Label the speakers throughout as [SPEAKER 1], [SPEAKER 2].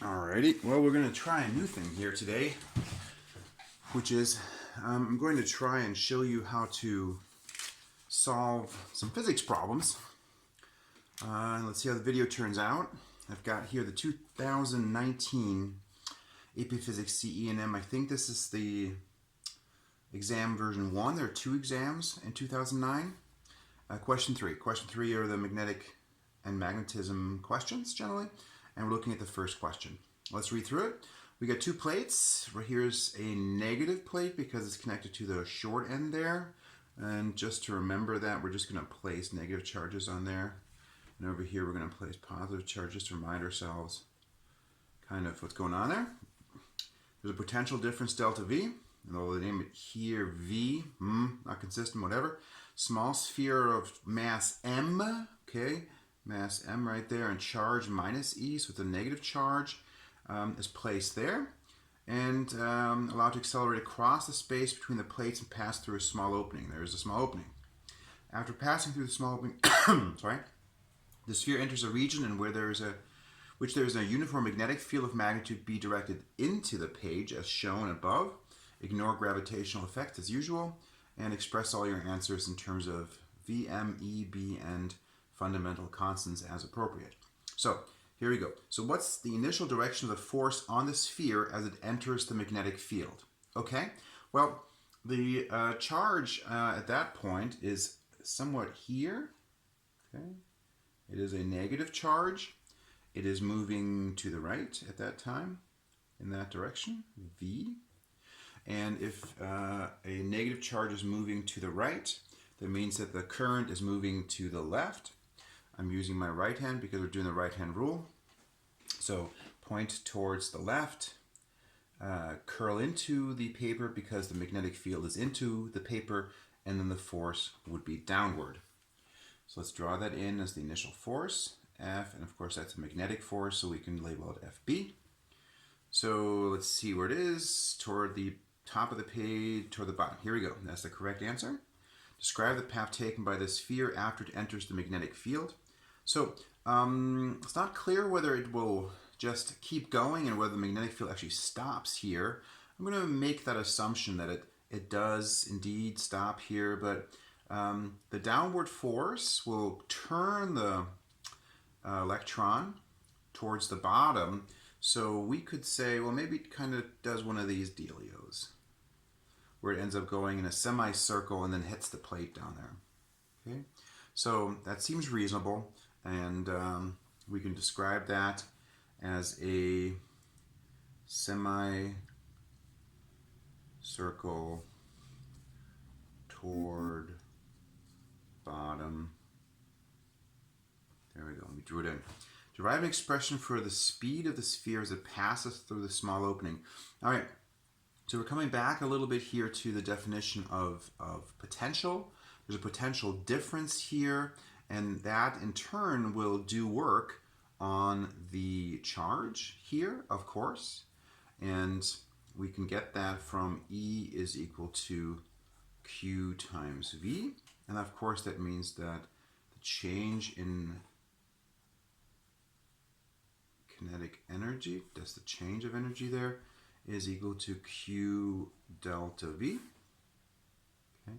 [SPEAKER 1] Alrighty, well, we're going to try a new thing here today, which is I'm going to try and show you how to solve some physics problems. Let's see how the video turns out. I've got here the 2019 AP Physics CE and M. I think this is the exam version 1. There are 2 exams in 2009. Question 3. Question 3 are the magnetic and magnetism questions generally. And we're looking at the first question. Let's read through it. We got 2 plates. Here's a negative plate because it's connected to the short end there. And just to remember that, we're just going to place negative charges on there. And over here, we're going to place positive charges to remind ourselves kind of what's going on there. There's a potential difference delta V. And they'll name it here V, not consistent, whatever. Small sphere of mass M, okay? Mass M right there, and charge minus E, so it's a negative charge, is placed there, and allowed to accelerate across the space between the plates and pass through a small opening. There's a small opening. After passing through the small opening, the sphere enters a region in which there is a uniform magnetic field of magnitude B directed into the page as shown above. Ignore gravitational effects as usual, and express all your answers in terms of V, M, E, B, and fundamental constants as appropriate. So here we go. So what's the initial direction of the force on the sphere as it enters the magnetic field? Okay, well, the charge at that point is somewhat here. Okay, it is a negative charge. It is moving to the right at that time in that direction, V. And if a negative charge is moving to the right, that means that the current is moving to the left. I'm using my right hand because we're doing the right hand rule. So point towards the left, curl into the paper because the magnetic field is into the paper, and then the force would be downward. So let's draw that in as the initial force, F, and of course that's a magnetic force, so we can label it FB. So let's see where it is, toward the top of the page, toward the bottom. Here we go, that's the correct answer. Describe the path taken by the sphere after it enters the magnetic field. So it's not clear whether it will just keep going and whether the magnetic field actually stops here. I'm going to make that assumption that it does indeed stop here, but the downward force will turn the electron towards the bottom. So we could say, well, maybe it kind of does one of these dealios, where it ends up going in a semicircle and then hits the plate down there. Okay, so that seems reasonable, and we can describe that as a semicircle toward bottom. There we go, we drew it in. Derive an expression for the speed of the sphere as it passes through the small opening. All right. So we're coming back a little bit here to the definition of potential. There's a potential difference here, and that in turn will do work on the charge here, of course. And we can get that from E is equal to Q times V. And of course that means that the change in kinetic energy, that's the change of energy there, is equal to Q delta V. Okay,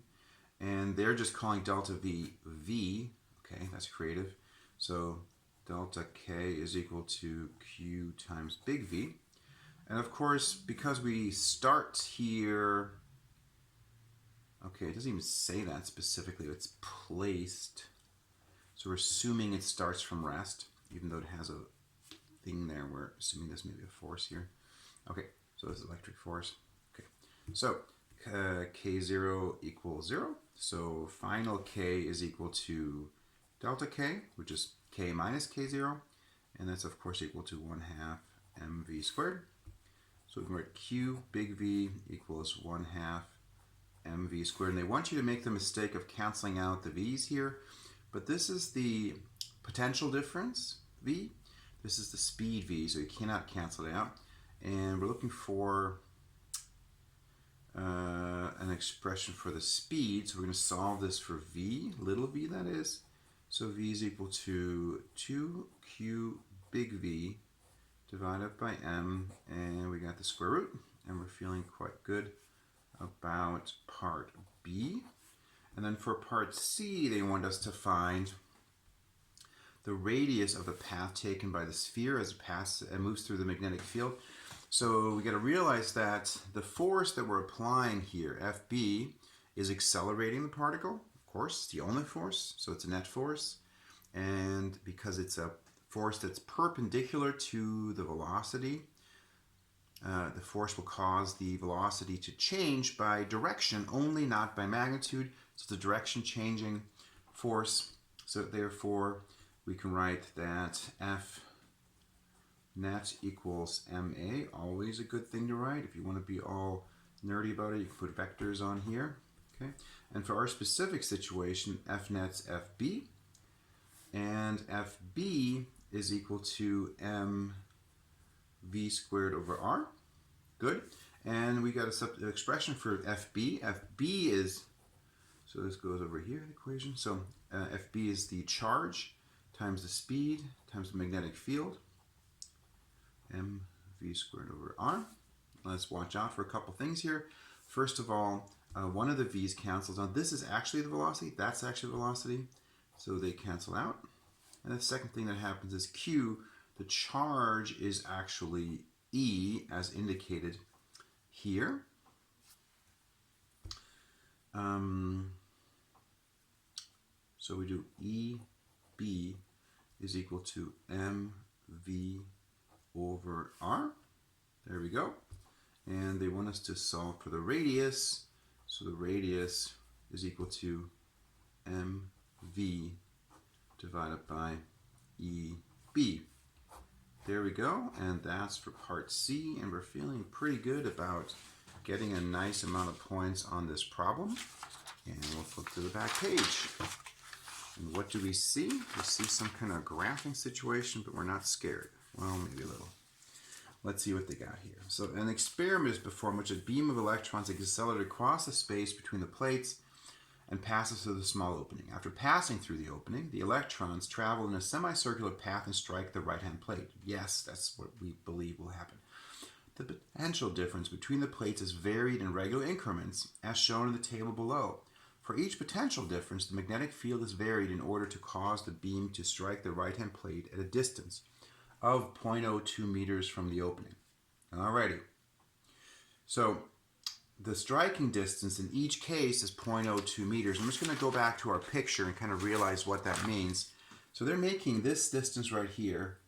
[SPEAKER 1] and they're just calling delta V V. Okay, that's creative. So delta K is equal to Q times big V. And of course, because we start here, okay, it doesn't even say that specifically, it's placed. So we're assuming it starts from rest, even though it has a thing there. We're assuming this may be a force here. Okay, so this is electric force. Okay, so K0 equals 0. So final K is equal to delta K, which is K minus K0. And that's of course equal to 1/2 mv squared. So we can write Q big V equals 1/2 mv squared. And they want you to make the mistake of canceling out the V's here. But this is the potential difference, V. This is the speed V, so you cannot cancel it out. And we're looking for an expression for the speed. So we're going to solve this for V, little v that is. So V is equal to 2Q big V divided by m, and we got the square root, and we're feeling quite good about part B. And then for part C, they want us to find the radius of the path taken by the sphere as it moves through the magnetic field. So we got to realize that the force that we're applying here, FB, is accelerating the particle. Of course, it's the only force, so it's a net force. And because it's a force that's perpendicular to the velocity, the force will cause the velocity to change by direction only, not by magnitude. So it's a direction changing force. So therefore, we can write that F net equals ma. Always a good thing to write. If you want to be all nerdy about it, you can put vectors on here. Okay. And for our specific situation, F net's FB. And FB is equal to mv squared over r. Good. And we got an expression for FB. FB is, so this goes over here, the equation. So FB is the charge times the speed times the magnetic field. mv squared over r. Let's watch out for a couple things here. First of all, one of the v's cancels out. This is actually the velocity. That's actually the velocity. So they cancel out. And the second thing that happens is Q, the charge is actually E, as indicated here. So we do EB is equal to mv over r. There we go. And they want us to solve for the radius. So the radius is equal to mv divided by EB. There we go, and that's for part C, and we're feeling pretty good about getting a nice amount of points on this problem. And we'll flip to the back page. And what do we see? We see some kind of graphing situation, but we're not scared. Well, maybe a little. Let's see what they got here. So an experiment is performed in which a beam of electrons is accelerated across the space between the plates and passes through the small opening. After passing through the opening, the electrons travel in a semicircular path and strike the right-hand plate. Yes, that's what we believe will happen. The potential difference between the plates is varied in regular increments, as shown in the table below. For each potential difference, the magnetic field is varied in order to cause the beam to strike the right-hand plate at a distance of 0.02 meters from the opening. Alrighty. So the striking distance in each case is 0.02 meters. I'm just going to go back to our picture and kind of realize what that means. So they're making this distance right here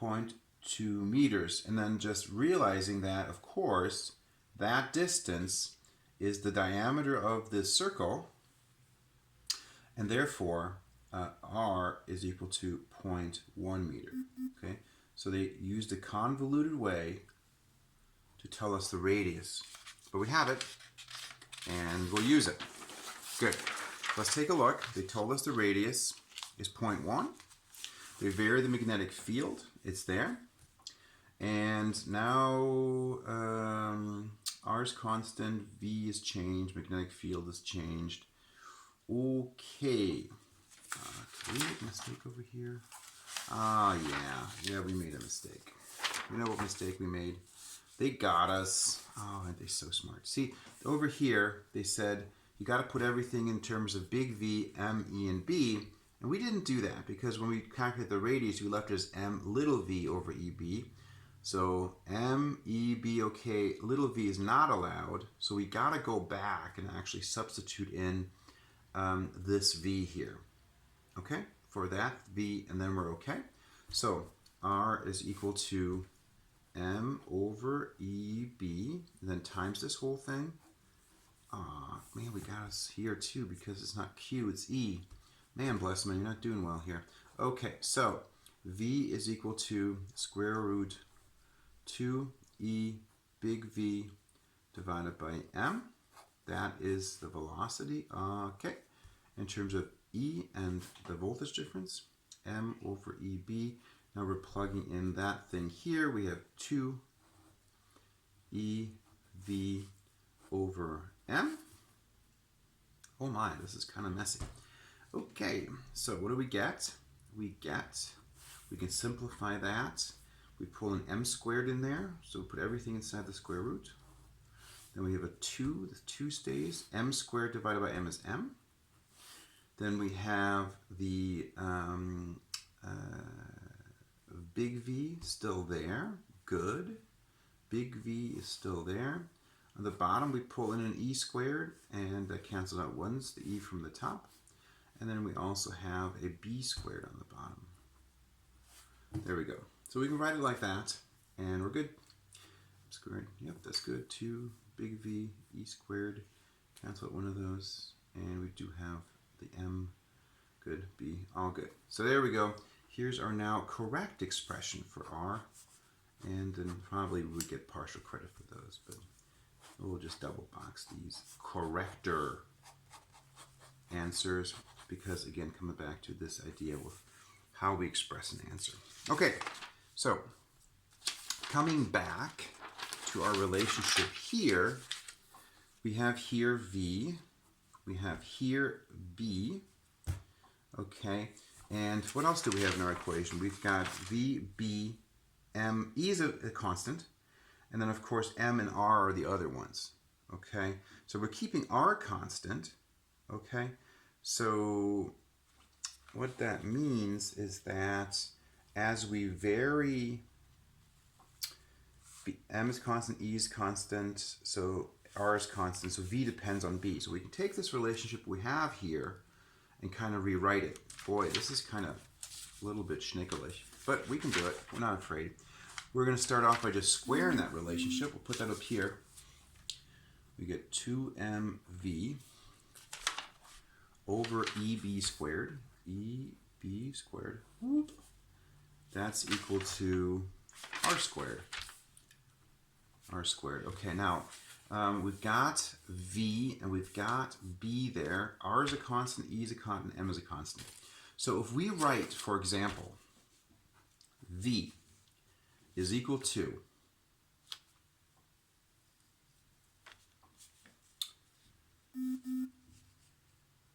[SPEAKER 1] 0.2 meters, and then just realizing that, of course, that distance is the diameter of this circle, and therefore r is equal to 0.1 meter. Okay, so they used a convoluted way to tell us the radius, but we have it, and we'll use it. Good. Let's take a look. They told us the radius is 0.1. They vary the magnetic field. It's there. And now R is constant, V is changed, magnetic field is changed. Okay. Did we make a mistake over here? Yeah, we made a mistake. You know what mistake we made? They got us. Oh, aren't they so smart? See, over here, they said you got to put everything in terms of big V, M, E, and B. And we didn't do that because when we calculate the radius, we left it as M little v over EB. So M, E, B, okay, little v is not allowed. So we got to go back and actually substitute in this V here. Okay, for that V, and then we're okay. So R is equal to M over EB, and then times this whole thing. Man, we got us here too because it's not Q, it's E. Man, bless me, you're not doing well here. Okay, so V is equal to square root 2E big V divided by M. That is the velocity. Okay, in terms of E and the voltage difference, M over EB. Now we're plugging in that thing here. We have 2EV over M. Oh my, this is kind of messy. Okay, so what do we get? we get, we can simplify that. We pull an m squared in there, so we put everything inside the square root. Then we have a 2, the 2 stays. M squared divided by m is m. Then we have the big V still there. Good. Big V is still there. On the bottom we pull in an e squared and that cancels out once, the e from the top. And then we also have a b squared on the bottom. There we go. So we can write it like that and we're good. Squared, yep, that's good. 2 big V, e squared, cancel out one of those. And we do have the m, good, b, all good. So there we go. Here's our now correct expression for r. And then probably we would get partial credit for those, but we'll just double box these corrector answers because, again, coming back to this idea of how we express an answer. Okay, so coming back to our relationship here, we have here V, we have here B, okay, and what else do we have in our equation? We've got V, B, M, E is a constant, and then of course M and R are the other ones, okay? So we're keeping R constant, okay? So what that means is that as we vary, M is constant, E is constant, so R is constant, so V depends on B. So we can take this relationship we have here and kind of rewrite it. Boy, this is kind of a little bit schnickelish, but we can do it. We're not afraid. We're going to start off by just squaring that relationship. We'll put that up here. We get 2mv over EB squared. EB squared. Whoop. That's equal to R squared. R squared. Okay, now we've got V and we've got B there. R is a constant, E is a constant, M is a constant. So if we write, for example, V is equal to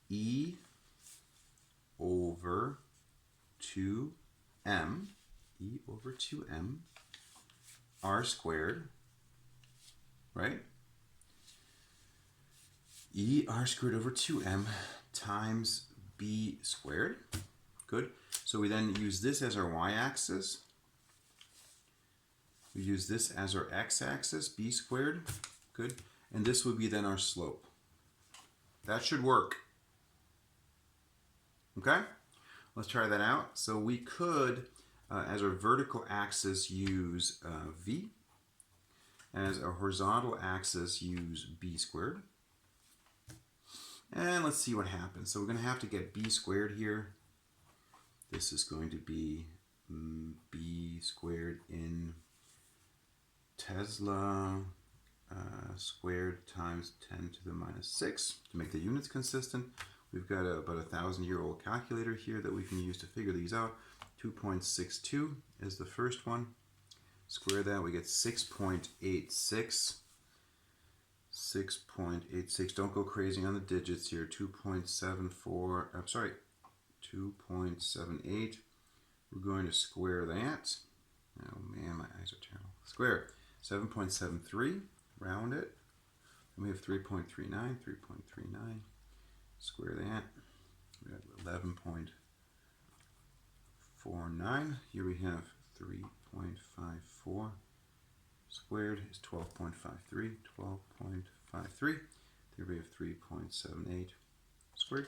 [SPEAKER 1] E over 2m, E over 2m, R squared, right? E R squared over 2m times B squared. Good. So we then use this as our y-axis. We use this as our x-axis, B squared. Good. And this would be then our slope. That should work. Okay? Let's try that out. So we could, as our vertical axis, use V. As our horizontal axis, use B squared. And let's see what happens. So we're going to have to get B squared here. This is going to be B squared in Tesla squared times 10 to the minus 6 to make the units consistent. We've got about a 1,000-year-old calculator here that we can use to figure these out. 2.62 is the first one. Square that, we get 6.86. 6.86. Don't go crazy on the digits here. 2.74. I'm sorry. 2.78. We're going to square that. Oh man, my eyes are terrible. Square 7.73. Round it. And we have 3.39. 3.39. Square that. We have 11.49. Here we have 3.54. Squared is 12.53. 12.53. Here we have 3.78 squared.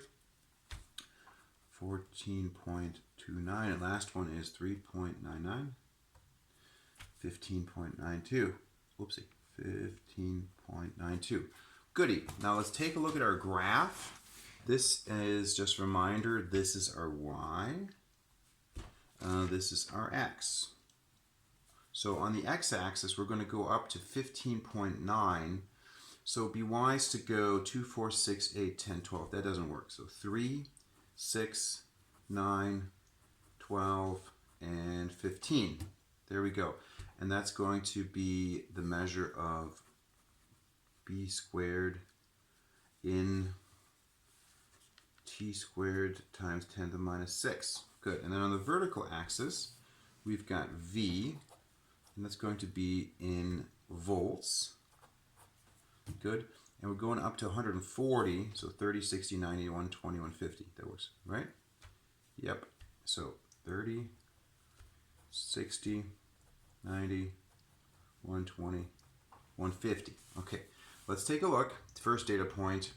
[SPEAKER 1] 14.29. And last one is 3.99. 15.92. Whoopsie. 15.92. Goody. Now let's take a look at our graph. This is just a reminder, this is our y. This is our x. So on the x-axis, we're going to go up to 15.9. So it'd be wise to go 2, 4, 6, 8, 10, 12. That doesn't work. So 3, 6, 9, 12, and 15. There we go. And that's going to be the measure of b squared in t squared times 10 to the minus 6. Good. And then on the vertical axis, we've got V, and that's going to be in volts. Good. And we're going up to 140, so 30, 60, 90, 120, 150. That works, right? Yep. So 30, 60, 90, 120, 150. Okay, let's take a look. First data point,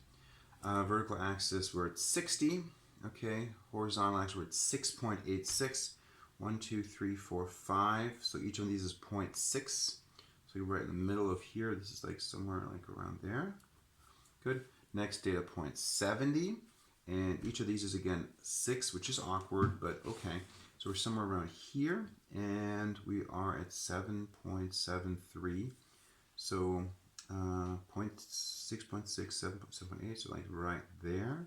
[SPEAKER 1] vertical axis, we're at 60. Okay, horizontal axis, we're at 6.86. 1, 2, 3, 4, 5. So each one of these is 0.6. So you're right in the middle of here. This is like somewhere like around there. Good. Next data point, 70. And each of these is again 6, which is awkward, but okay. So we're somewhere around here, and we are at 7.73. So 6.6, 7.8, so like right there.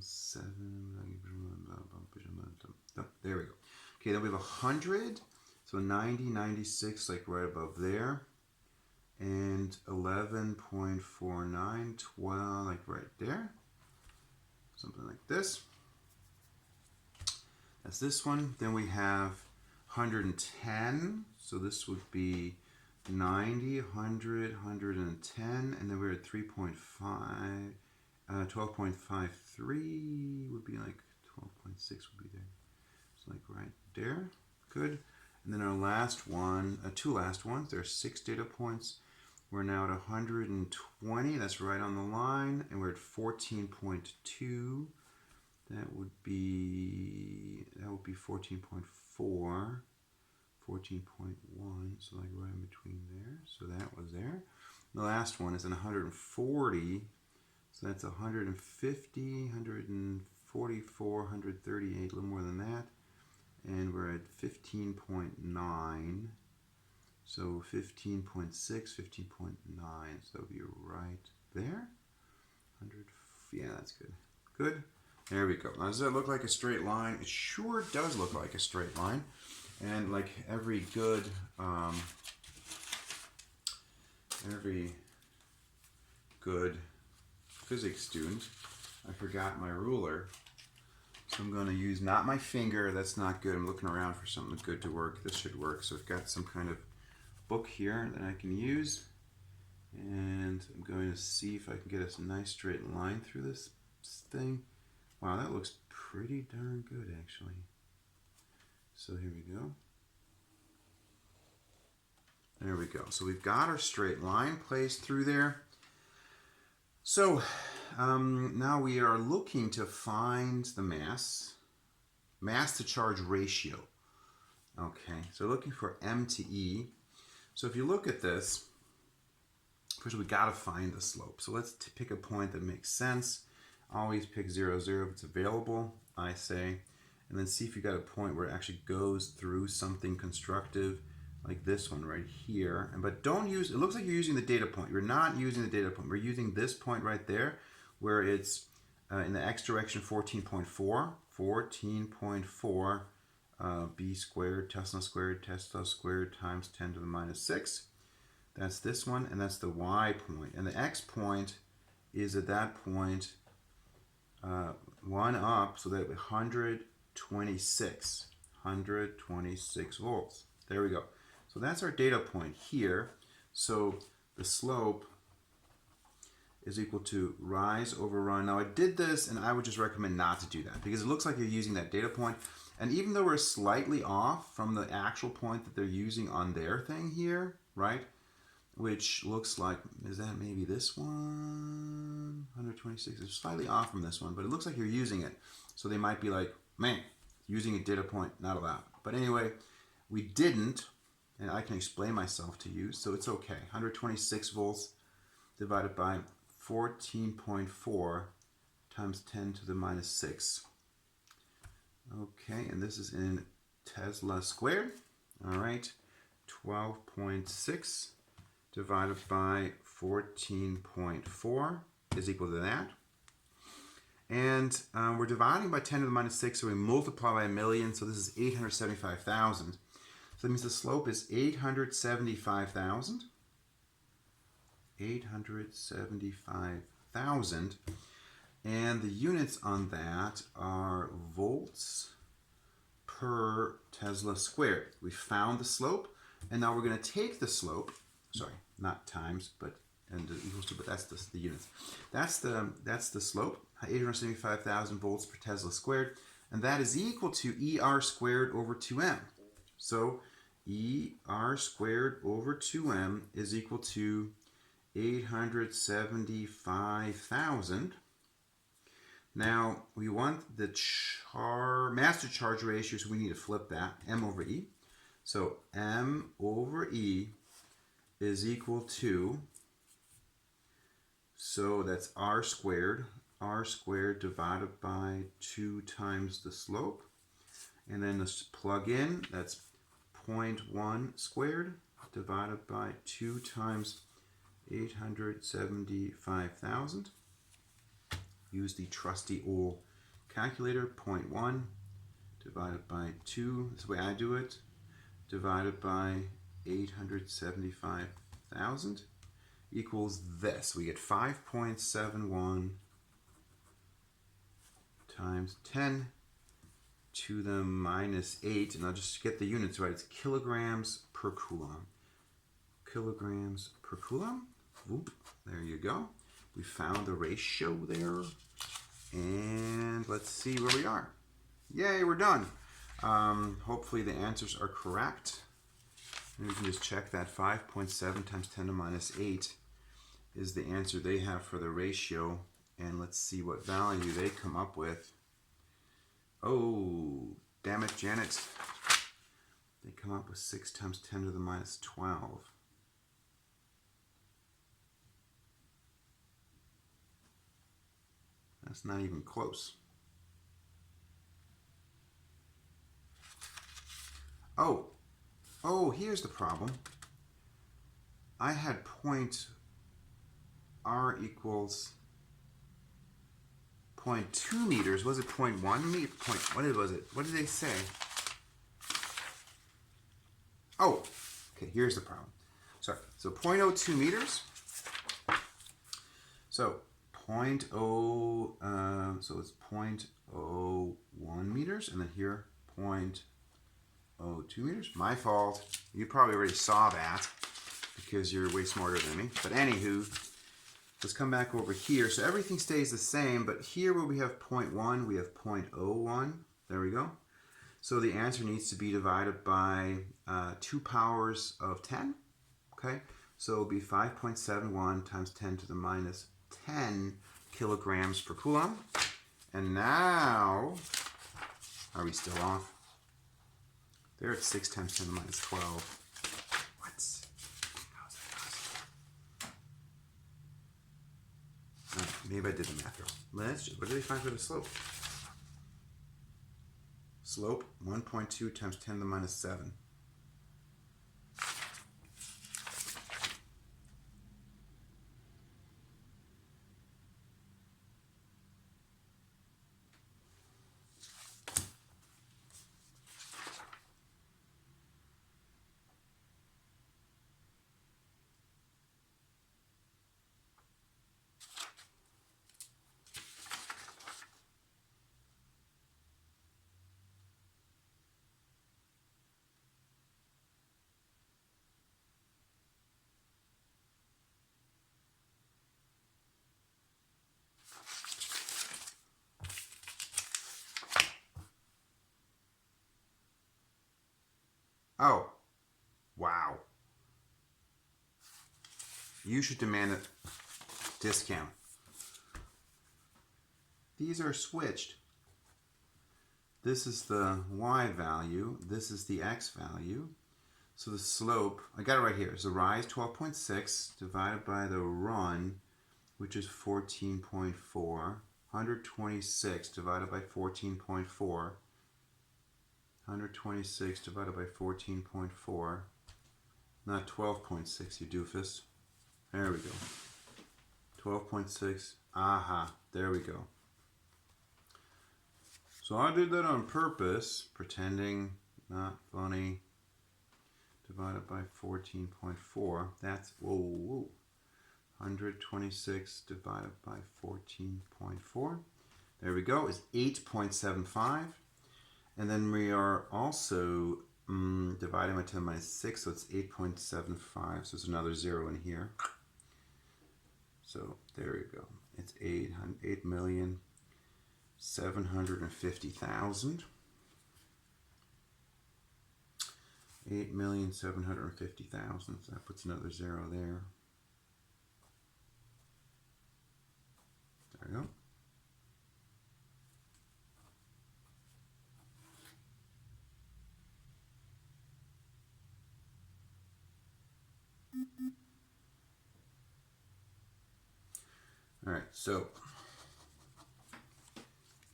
[SPEAKER 1] 7, there we go. Okay, then we have 100, so 90, 96, like right above there. And 11.49, 12, like right there. Something like this. That's this one. Then we have 110. So this would be 90, 100, 110. And then we're at 3.5. 12.53 would be like 12.6 would be there. So like right there. Good. And then our last one, two last ones. There are 6 data points. We're now at 120. That's right on the line. And we're at 14.2. That would be 14.4, 14.1, so like right in between there. So that was there. The last one is in 140, so that's 150, 144, 138, a little more than that. And we're at 15.9, so 15.6, 15.9, so that would be right there. 100, yeah, that's good. Good. There we go. Now, does that look like a straight line? It sure does look like a straight line. And like every good physics student, I forgot my ruler. So I'm going to use not my finger. That's not good. I'm looking around for something good to work. This should work. So I've got some kind of book here that I can use. And I'm going to see if I can get a nice straight line through this thing. Wow, that looks pretty darn good, actually. So here we go. There we go. So we've got our straight line placed through there. So now we are looking to find the mass to charge ratio. Okay, so looking for M to E. So if you look at this, first we got to find the slope. So let's pick a point that makes sense. Always pick 0, 0 if it's available, I say. And then see if you got a point where it actually goes through something constructive, like this one right here. But don't use, it looks like you're using the data point. You're not using the data point. We're using this point right there, where it's in the x direction 14.4. 14.4 b squared, Tesla squared times 10 to the minus 6. That's this one, and that's the y point. And the x point is at that point 1 up, so that 126 volts. There we go. So that's our data point here. So the slope is equal to rise over run. Now I did this, and I would just recommend not to do that because it looks like you're using that data point. And even though we're slightly off from the actual point that they're using on their thing here, right? Which looks like, is that maybe this one? 126, it's slightly off from this one, but it looks like you're using it. So they might be like, man, using a data point, not allowed. But anyway, we didn't, and I can explain myself to you, so it's okay. 126 volts divided by 14.4 times 10 to the minus 6. Okay, and this is in Tesla squared. All right, 12.6 divided by 14.4 is equal to that. And we're dividing by 10 to the minus 6, so we multiply by a million, so this is 875,000. So that means the slope is 875,000. 875,000. And the units on that are volts per Tesla squared. We found the slope, and now we're going to take the slope, sorry, not times, but and equals to, but that's the units. That's the slope, 875,000 volts per Tesla squared, and that is equal to ER squared over 2m. So ER squared over 2m is equal to 875,000. Now, we want the master charge ratio, so we need to flip that, m over e. So m over e is equal to, so that's r squared divided by 2 times the slope. And then let's plug in, that's 0.1 squared divided by 2 times 875,000. Use the trusty old calculator, 0.1 divided by 2, that's the way I do it, divided by 875,000 equals this. We get 5.71 times 10 to the minus 8, and I'll just get the units right. It's kilograms per coulomb. Kilograms per coulomb. Whoop, there you go. We found the ratio there. And let's see where we are. Yay, we're done. Hopefully the answers are correct. And we can just check that 5.7 times 10 to minus 8 is the answer they have for the ratio. And let's see what value they come up with. Oh, damn it, Janet. They come up with 6 times 10 to the minus 12. That's not even close. Oh, here's the problem. I had point R equals 0.2 meters. Was it 0.1 meter? What was it? What did they say? Oh, okay, here's the problem. Sorry, so 0.02 meters. So so it's 0.01 meters, and then here 0.02 meters. My fault. You probably already saw that because you're way smarter than me. But anywho, let's come back over here. So everything stays the same, but here where we have 0.1, we have 0.01. There we go. So the answer needs to be divided by 2 powers of 10. Okay, so it'll be 5.71 times 10 to the minus 10 kilograms per coulomb. And now, are we still off? They're at 6 times 10 to the minus 12. What? How is that possible? Maybe I did the math wrong. What did they find for the slope? Slope, 1.2 times 10 to the minus 7. Oh, wow. You should demand a discount. These are switched. This is the y value. This is the x value. So the slope, I got it right here. So rise 12.6 divided by the run, which is 14.4. 126 divided by 14.4. 126 divided by 14.4. Not 12.6, you doofus. There we go. 12.6. Aha, there we go. So I did that on purpose, pretending not funny. Divided by 14.4. That's, whoa. 126 divided by 14.4. There we go, is 8.75. And then we are also dividing by 10 to the minus 6, so it's 8.75. So there's another 0 in here. So there you go. It's 8,750,000. 8,750,000. So that puts another 0 there. There we go. All right, so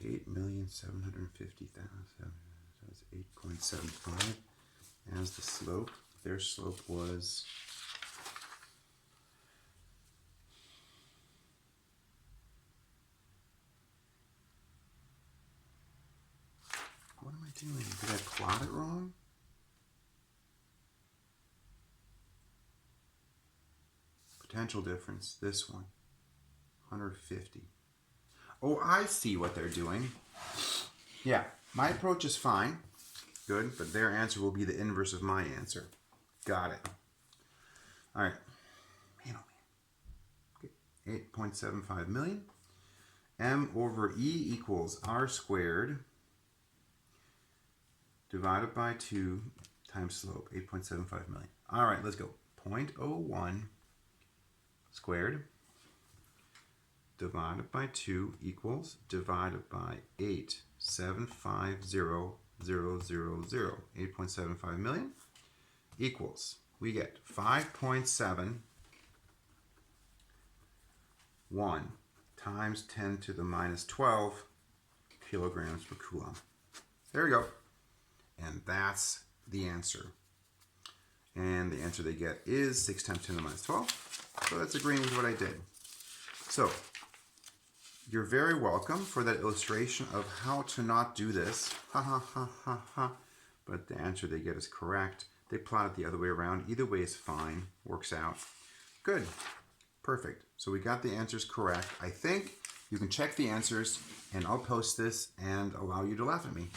[SPEAKER 1] 8,750,000. That's 8.75 as the slope. Their slope was what am I doing? Did I plot it wrong? Potential difference, this one, 150. Oh, I see what they're doing. Yeah, my approach is fine. Good, but their answer will be the inverse of my answer. Got it. All right. Man, oh man. Okay. 8.75 million. M over E equals R squared divided by 2 times slope, 8.75 million. All right, let's go. 0.01 squared divided by 2 equals divided by 8,750,000. 8.75 million equals, we get 5.71 times 10 to the minus 12 kilograms per coulomb. There we go. And that's the answer. And the answer they get is 6 times 10 to the minus 12. So that's agreeing with what I did. So you're very welcome for that illustration of how to not do this. Ha ha ha ha ha. But the answer they get is correct. They plot it the other way around. Either way is fine. Works out. Good. Perfect. So we got the answers correct. I think you can check the answers and I'll post this and allow you to laugh at me.